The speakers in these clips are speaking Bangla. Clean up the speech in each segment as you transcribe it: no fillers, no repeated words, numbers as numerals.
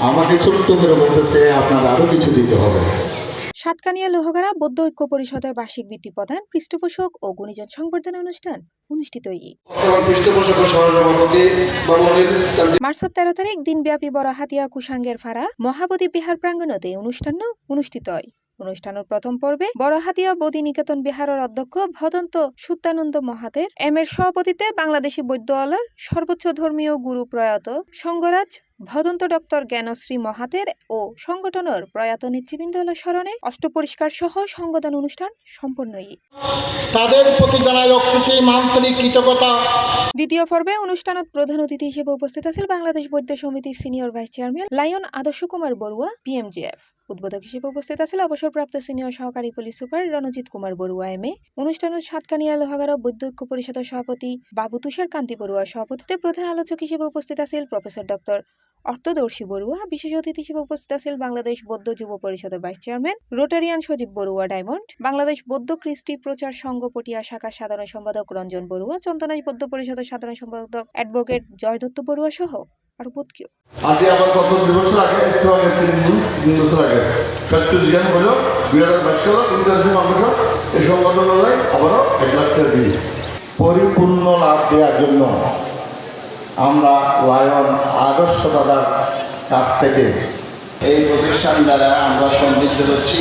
আমাকে ছোট্ট করে বলতেছে আপনার আরো কিছু দিতে হবে। সাতকানিয়া লোহাগাড়া বৌদ্ধ ঐক্য পরিষদের বার্ষিক বৃত্তি প্রদান, পৃষ্ঠপোষক ও গুণীজন সংবর্ধনা অনুষ্ঠান অনুষ্ঠিত। মার্চের 13 তারিখ দিনব্যাপী বড়হাতিয়া কুশাঙ্গের ফাড়া মহাবোধি বিহার প্রাঙ্গণতে অনুষ্ঠান অনুষ্ঠিত হয়। অনুষ্ঠানের প্রথম পর্বে বড়হাতিয়া বোধি নিকেতন বিহারের অধ্যক্ষ ভদন্ত সুত্তানন্দ মহাতের এর সভাপতিত্বে বাংলাদেশি বৌদ্ধ আলার সর্বোচ্চ ধর্মীয় গুরু প্রয়াত সঙ্গরাজ ভদন্ত ডক্টর জ্ঞানশ্রী মহাতের ও সংগঠনের প্রয়াত নেতৃবৃন্দ স্মরণে অষ্টপরিষ্কার সহ সংগঠন অনুষ্ঠান সম্পন্ন হয়। তাদের প্রতি জানাই অকৃতি আন্তরিক কৃতজ্ঞতা। দ্বিতীয় পর্বে অনুষ্ঠানত প্রধান অতিথি হিসেবে উপস্থিত আছেন বাংলাদেশ বৌদ্ধ সমিতির সিনিয়র ভাইস চেয়ারম্যান লায়ন আদর্শ কুমার বড়ুয়া PMGF। উদ্বোধক হিসেবে উপস্থিত আছেন অবসরপ্রাপ্ত সিনিয়র সহকারী police super Ranjit Kumar Barua MA। অনুষ্ঠানত সাতকানিয়া লোহাগাড়া বৌদ্ধ ঐক্য পরিষদের সভাপতি বাবু তুষার কান্তি বড়ুয়ার সভাপতিত্বে প্রধান আলোচক হিসেবে উপস্থিত আছেন প্রফেসর ডক্টর অর্থদর্শী বড়ুয়া। বিশেষ অতিথি হিসেবে উপস্থিত আছেন বাংলাদেশ বৌদ্ধ যুব পরিষদের ভাইস চেয়ারম্যান রোটারিয়ান সজীব বড়ুয়া ডায়মন্ড, বাংলাদেশ বৌদ্ধ কৃষ্টি প্রচার সংঘ পটিয়া শাখার সাধারণ সম্পাদক রঞ্জন বড়ুয়া, চন্দনাইশ বৌদ্ধ পরিষদের সাধারণ সম্পাদক অ্যাডভোকেট জয়দত্ত বড়ুয়া সহ আরো বহুত কেউ। আজকে আবার কত 2 বছর আগে, একটু আগে 3 বছর আগে সত্য জ্ঞান হলো 2022 সালে ইন্টারন্যাশনাল মানুষ এই সংগঠন হলে আবারও 1 লাখ টাকা দিই। পরিপূর্ণ লাভ দেওয়ার জন্য আমরা লায়ন আদর্শ দাদার কাছ থেকে এই প্রতিষ্ঠান দ্বারা আমরা সমৃদ্ধ হচ্ছি,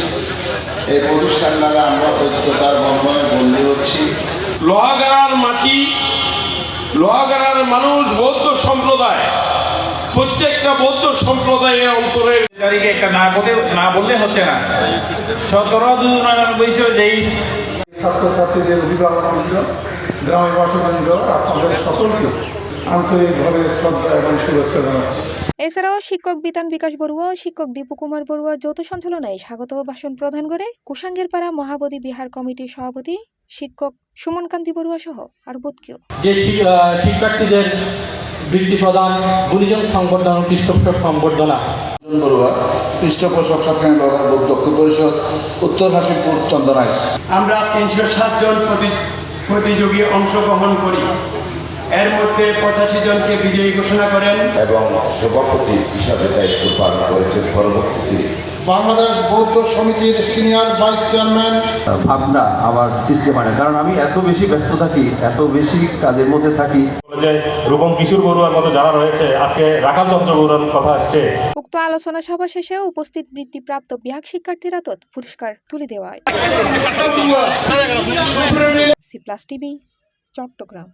এই প্রতিষ্ঠান দ্বারা আমরা ঐক্যতার বন্ধনে বন্দী হচ্ছি। লোহাগাড়ার মাটি, লোহাগাড়ার মানুষ, বৌদ্ধ সম্প্রদায়, প্রত্যেকটা বৌদ্ধ সম্প্রদায়ের অন্তরে একটা না বললে হচ্ছে না। 17/2/1999 যেই ছাত্রছাত্রীদের অভিভাবকবৃন্দ, গ্রামের বাসিন্দা, আপনাদের সকলকে আন্তরিকভাবে শ্রদ্ধা এবং শুভেচ্ছা জানাচ্ছি। এছাড়াও শিক্ষক বিতান বিকাশ বড়ুয়া ও শিক্ষক দীপু কুমার বড়ুয়া যৌথ সঞ্চালনায় স্বাগত ভাষণ প্রদান করে কুশাঙ্গের পাড়া মহাবোধি বিহার কমিটির সভাপতি শিক্ষক সুমন কান্তি বড়ুয়া সহ আর বহুত কেউ। যে শিক্ষার্থীদের বৃত্তি প্রদান, গুণীজন সংবর্ধনা, পৃষ্ঠপোষক সংবর্ধনা। বড়ুয়া, পৃষ্ঠপোষক সাতকানিয়া লোহাগাড়া বৌদ্ধ ঐক্য পরিষদ, উত্তর হাসিপুর, চন্দনাইশ। আমরা 307 জন প্রতিযোগী অংশগ্রহণ করি। এর মধ্যে 85 জনকে বিজয়ী ঘোষণা করেন এবং সভাপতি হিসাবে দায়িত্ব পালন করেছেন পরবর্তীতে বাংলাদেশ বৌদ্ধ সমিতির সিনিয়র ভাইস চেয়ারম্যান। ভাবনা আমার সৃষ্টি হয় না, কারণ আমি এত বেশি ব্যস্ত থাকি, এত বেশি কাজের মধ্যে থাকি। রূপম কিশোর বড়ুয়ার মতো যারা রয়েছে, আজকে রাখাল চন্দ্র বড়ুয়ার কথা আসছে। উক্ত আলোচনা সভা শেষে উপস্থিত বৃত্তিপ্রাপ্ত বিভাগ শিক্ষার্থীরা পুরস্কার তুলে দেওয়া হয়। C+ TV, Chittagong.